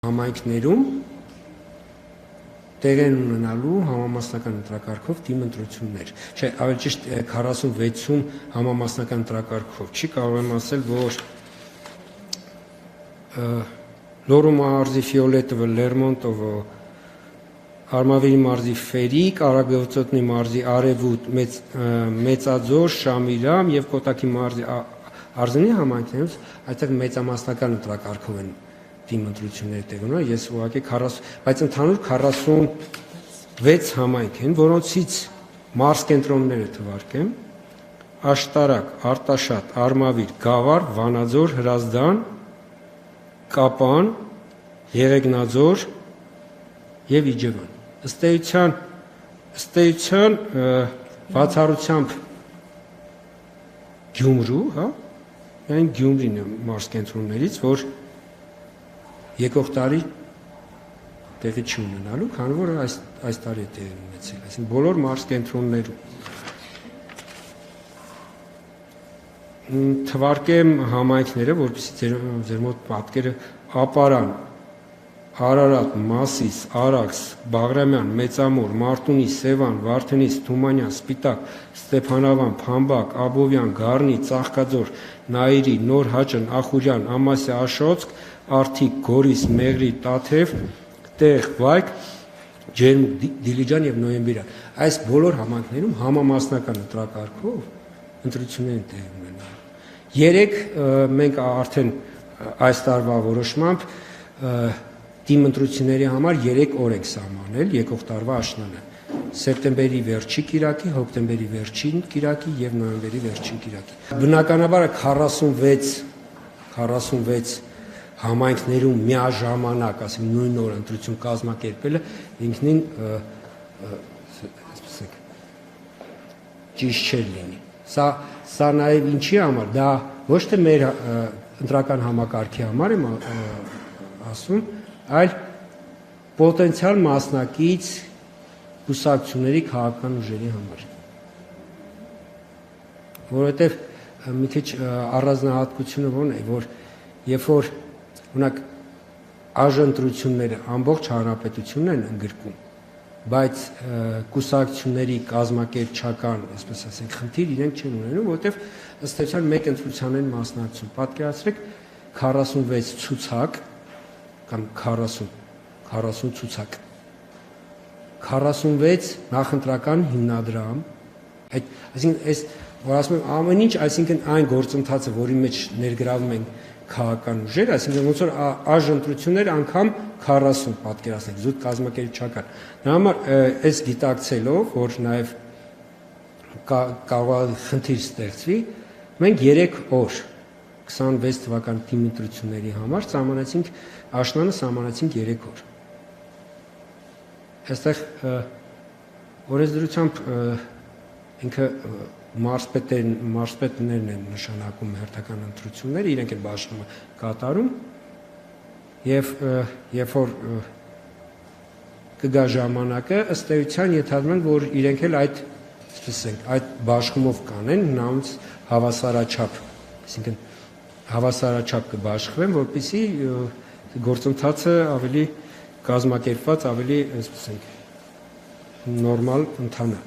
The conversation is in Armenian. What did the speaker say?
Համայնքներում տեղ են ունենալու համամասնական ընտրակարգով թիմ ընտրություններ, չէ, ավելի ճիշտ 46-ում համամասնական ընտրակարգով, չի կարող եմ ասել, որ Լոռու մարզի Ֆիոլետովը, Լերմոնտովը, Արմավիրի մարզի Ֆերիկ, Արագածոտնի մարզի Արևուտ, Մեծաձոր, Շամիրամ եւ Կոտակի մարզի Արզենի համայնքներում այդտեղ մեծամասնական ընտրակարգով են թիմ ընտրությունների տեղ ունենա, ես ուղղակի 40, բայց ընդհանուր 46 համայնք են, որոնցից մարզ կենտրոնները թվարկեմ, Աշտարակ, Արտաշատ, Արմավիր, Գավառ, Վանաձոր, Հրազդան, Կապան, Եղեգնաձոր եւ Իջևան։ Ըստ էության բացառությամբ Գյումրու, հա, այն Գյումրին է մարզ կենտրոններից, որ եկող տարի տեղի չի ունենալու, քանի որ այս տարի է տեղի ունեցել, այսինքն բոլոր մարզ կենտրոններում։ Թվարկեմ համայնքները, որպեսզի ձեր մոտ պատկերը Ապարան, Արարատ, Մասիս, Արաքս, Բաղրամյան, Մեծամոր, Մարտունի, Սևան, Վարդենիս, Թումանյան, Սպիտակ, Ստեփանավան, Փամբակ, Աբովյան, Գառնի, Ծաղկաձոր, Նայիրի, Նոր Հաճն, Ախուրյան, Ամասիա, Աշոտսկ, Արթիկ, Գորիս, Մեղրի, Տաթև, Տեղ, Վայք, Ջերմուկ, Դիլիջան եւ Նոյեմբիրյան։ Այս բոլոր համայնքներում համամասնական ընտրակարգով ընտրություններ են տեղի ունենալու։ Երեք մենք արդեն այս տարվա որոշմամբ թիմ ընտրությունների համար 3 օր ենք սահմանել եկող տարվա աշնանը։ Սեպտեմբերի վերջի կիրակի, հոկտեմբերի վերջին կիրակի եւ նոյեմբերի վերջին կիրակի։ Բնականաբար 46 համայնքներում միաժամանակ, ասենք նույն օր ընտրություն կազմակերպելը ինքնին ասենք ճիշտ չէ լինի։ Սա նաեւ ինչի համար, դա ոչ թե մեր ընտրական համակարգի համար եմ ասում, այլ պոտենցիալ մասնակից կուսակցությունների քաղաքական ուժերի համար։ Որովհետև մի քիչ առանձնահատկությունը ո՞րն է, որ երբ որ օրինակ ԱԺ-ընտրությունները ամբողջ հանրապետությունն են ընդգրկում, բայց կուսակցությունների կազմակերպչական, այսպես ասենք, խնդիր իրենք չեն ունենում, որովհետև ըստ էության մեկ ընտրության են մասնակցում։ Պատկերացրեք 46 ցուցակ կամ 40 ցուցակ, 46 նախընտրական հիմնադրամ, այսինքն այս որ ասում եմ ամեն ինչ, այսինքն այն գործընթացը, որի մեջ ներգրավում են քաղաքական ուժեր, այսինքն ոնց որ ԱԺ-ընտրություններ անգամ 40 պատկերացնեք, զուտ կազմակերպչական։ Դրա համար այս գիտակցելով, որ նաև կարող է խնդիր ստեղծվի, մենք 3 օր 26 թվականի թիմ ընտրությունների համար սահմանեցինք աշնանը սահմանեցինք 3 օր։ Այստեղ օրենսդրությամբ ինքը մարզպետներն են նշանակում հերթական ընտրությունները, իրենք են բաշխումը կատարում եւ երբ որ կգա ժամանակը, ըստ էության ենթադրում են, որ իրենք էլ այդ, ասենք, այդ բաշխումով կանեն հնամից հավասարաչափ, այսինքն հավասարաչափ կբաշխվեն, որպեսզի գործընթացը ավելի կազմակերպված, ավելի, այսպես ասենք, նորմալ ընթանա։